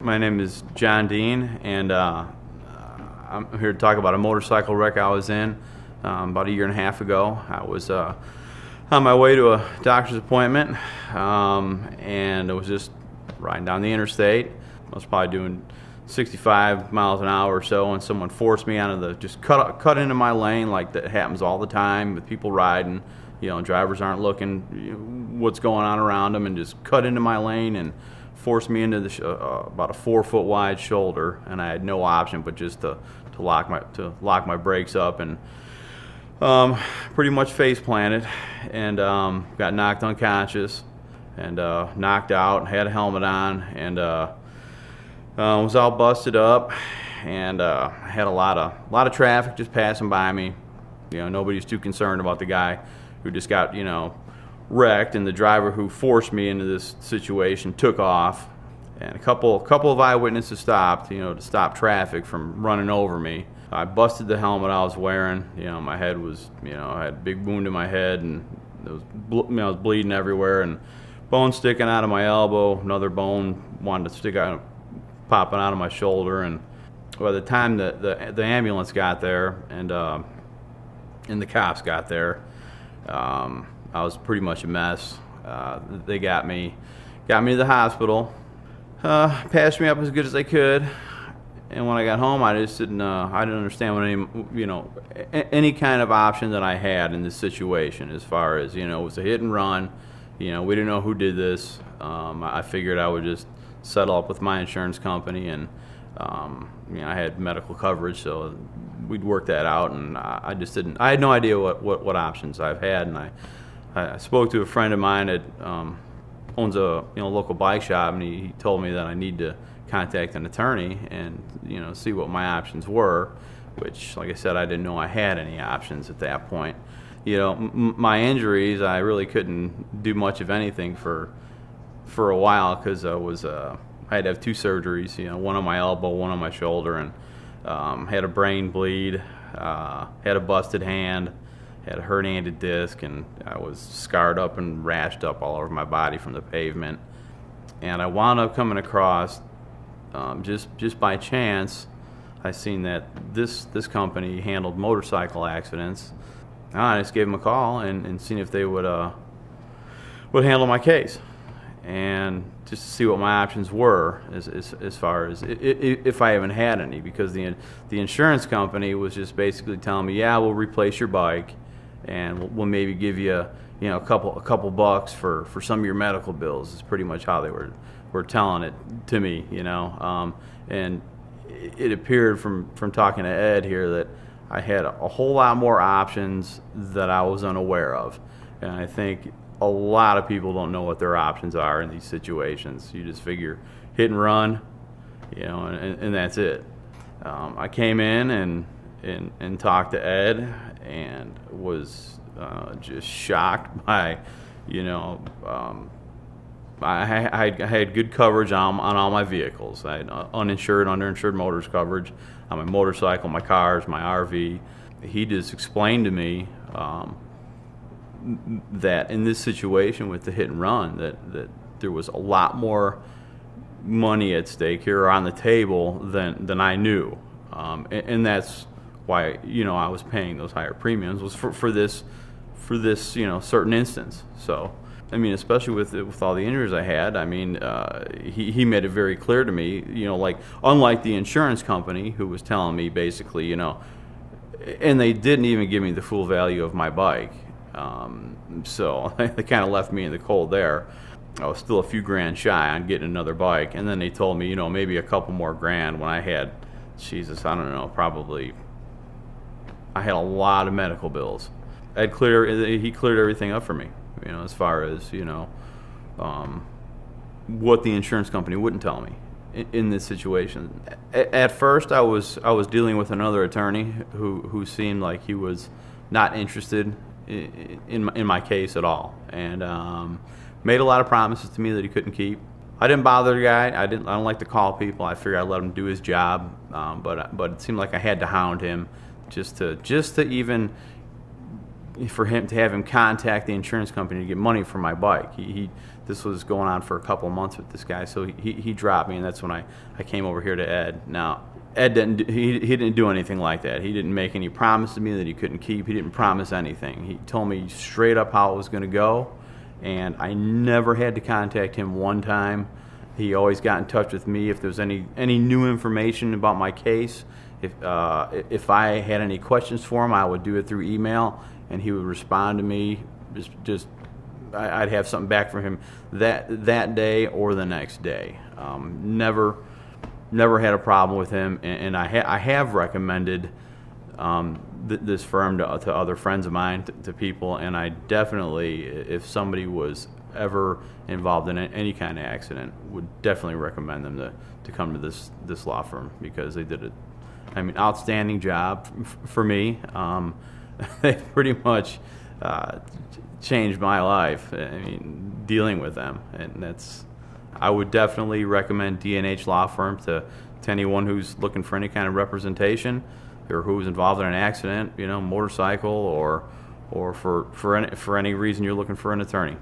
My name is John Dean, and I'm here to talk about a motorcycle wreck I was in about a year and a half ago. I was on my way to a doctor's appointment, and I was just riding down the interstate. I was probably doing 65 miles an hour or so, and someone forced me onto just cut into my lane, like that happens all the time with people riding. Drivers aren't looking what's going on around them, and just cut into my lane and forced me into about a 4-foot wide shoulder, and I had no option but just to lock my brakes up, and pretty much face planted, and got knocked unconscious, and knocked out. Had a helmet on, and was all busted up, and had a lot of traffic just passing by me. Nobody's too concerned about the guy who just got wrecked, and the driver who forced me into this situation took off, and a couple of eyewitnesses stopped, to stop traffic from running over me. I busted the helmet I was wearing. My head was, I had a big wound in my head, and I was bleeding everywhere, and bone sticking out of my elbow, another bone wanted to stick out, popping out of my shoulder. And by the time the ambulance got there and the cops got there, I was pretty much a mess. They got me to the hospital, patched me up as good as they could, and when I got home, I just didn't understand what any kind of option that I had in this situation. As far as it was a hit and run. We didn't know who did this. I figured I would just settle up with my insurance company, and I had medical coverage, so we'd work that out. And I just didn't. I had no idea what options I've had, and I spoke to a friend of mine that owns a local bike shop, and he told me that I need to contact an attorney and see what my options were, which, like I said, I didn't know I had any options at that point. My injuries, I really couldn't do much of anything for a while, because I had to have 2 surgeries, one on my elbow, one on my shoulder, and had a brain bleed, had a busted hand, had a herniated disc, and I was scarred up and rashed up all over my body from the pavement. And I wound up coming across, just by chance, I seen that this company handled motorcycle accidents. I just gave them a call and seen if they would handle my case, and just to see what my options were as far as if I even had any, because the insurance company was just basically telling me, yeah, we'll replace your bike, and we'll maybe give you a couple bucks for some of your medical bills. Is pretty much how they were telling it to me, and it appeared from talking to Ed here that I had a whole lot more options that I was unaware of. And I think a lot of people don't know what their options are in these situations. You just figure hit and run, and that's it. I came in and talked to Ed, and was just shocked by, I had good coverage on all my vehicles. I had uninsured, underinsured motors coverage on my motorcycle, my cars, my RV. He just explained to me that in this situation with the hit and run, that there was a lot more money at stake here, or on the table, than I knew, and that's why I was paying those higher premiums, was for this certain instance. So especially with all the injuries I had, he made it very clear to me, like, unlike the insurance company who was telling me basically, and they didn't even give me the full value of my bike, so they kind of left me in the cold there. I was still a few grand shy on getting another bike, and then they told me, maybe a couple more grand, when I had, Jesus, I don't know, probably, I had a lot of medical bills. He cleared everything up for me, as far as, what the insurance company wouldn't tell me in this situation. At first, I was dealing with another attorney who seemed like he was not interested in my case at all, and made a lot of promises to me that he couldn't keep. I didn't bother the guy. I don't like to call people. I figured I'd let him do his job, but it seemed like I had to hound him just to even for him to have him contact the insurance company to get money for my bike. This was going on for a couple of months with this guy, so he dropped me, and that's when I came over here to Ed. Now, Ed he didn't do anything like that. He didn't make any promise to me that he couldn't keep. He didn't promise anything. He told me straight up how it was going to go, and I never had to contact him one time. He always got in touch with me if there was any new information about my case. If I had any questions for him, I would do it through email, and he would respond to me. I'd have something back from him that day or the next day. Never had a problem with him, and I have recommended this firm to other friends of mine, to people, and I definitely, if somebody was ever involved in any kind of accident, would definitely recommend them to come to this law firm, because they did outstanding job for me. They pretty much changed my life. Dealing with them, and I would definitely recommend D&H Law Firm to anyone who's looking for any kind of representation, or who's involved in an accident, motorcycle, or for any reason you're looking for an attorney.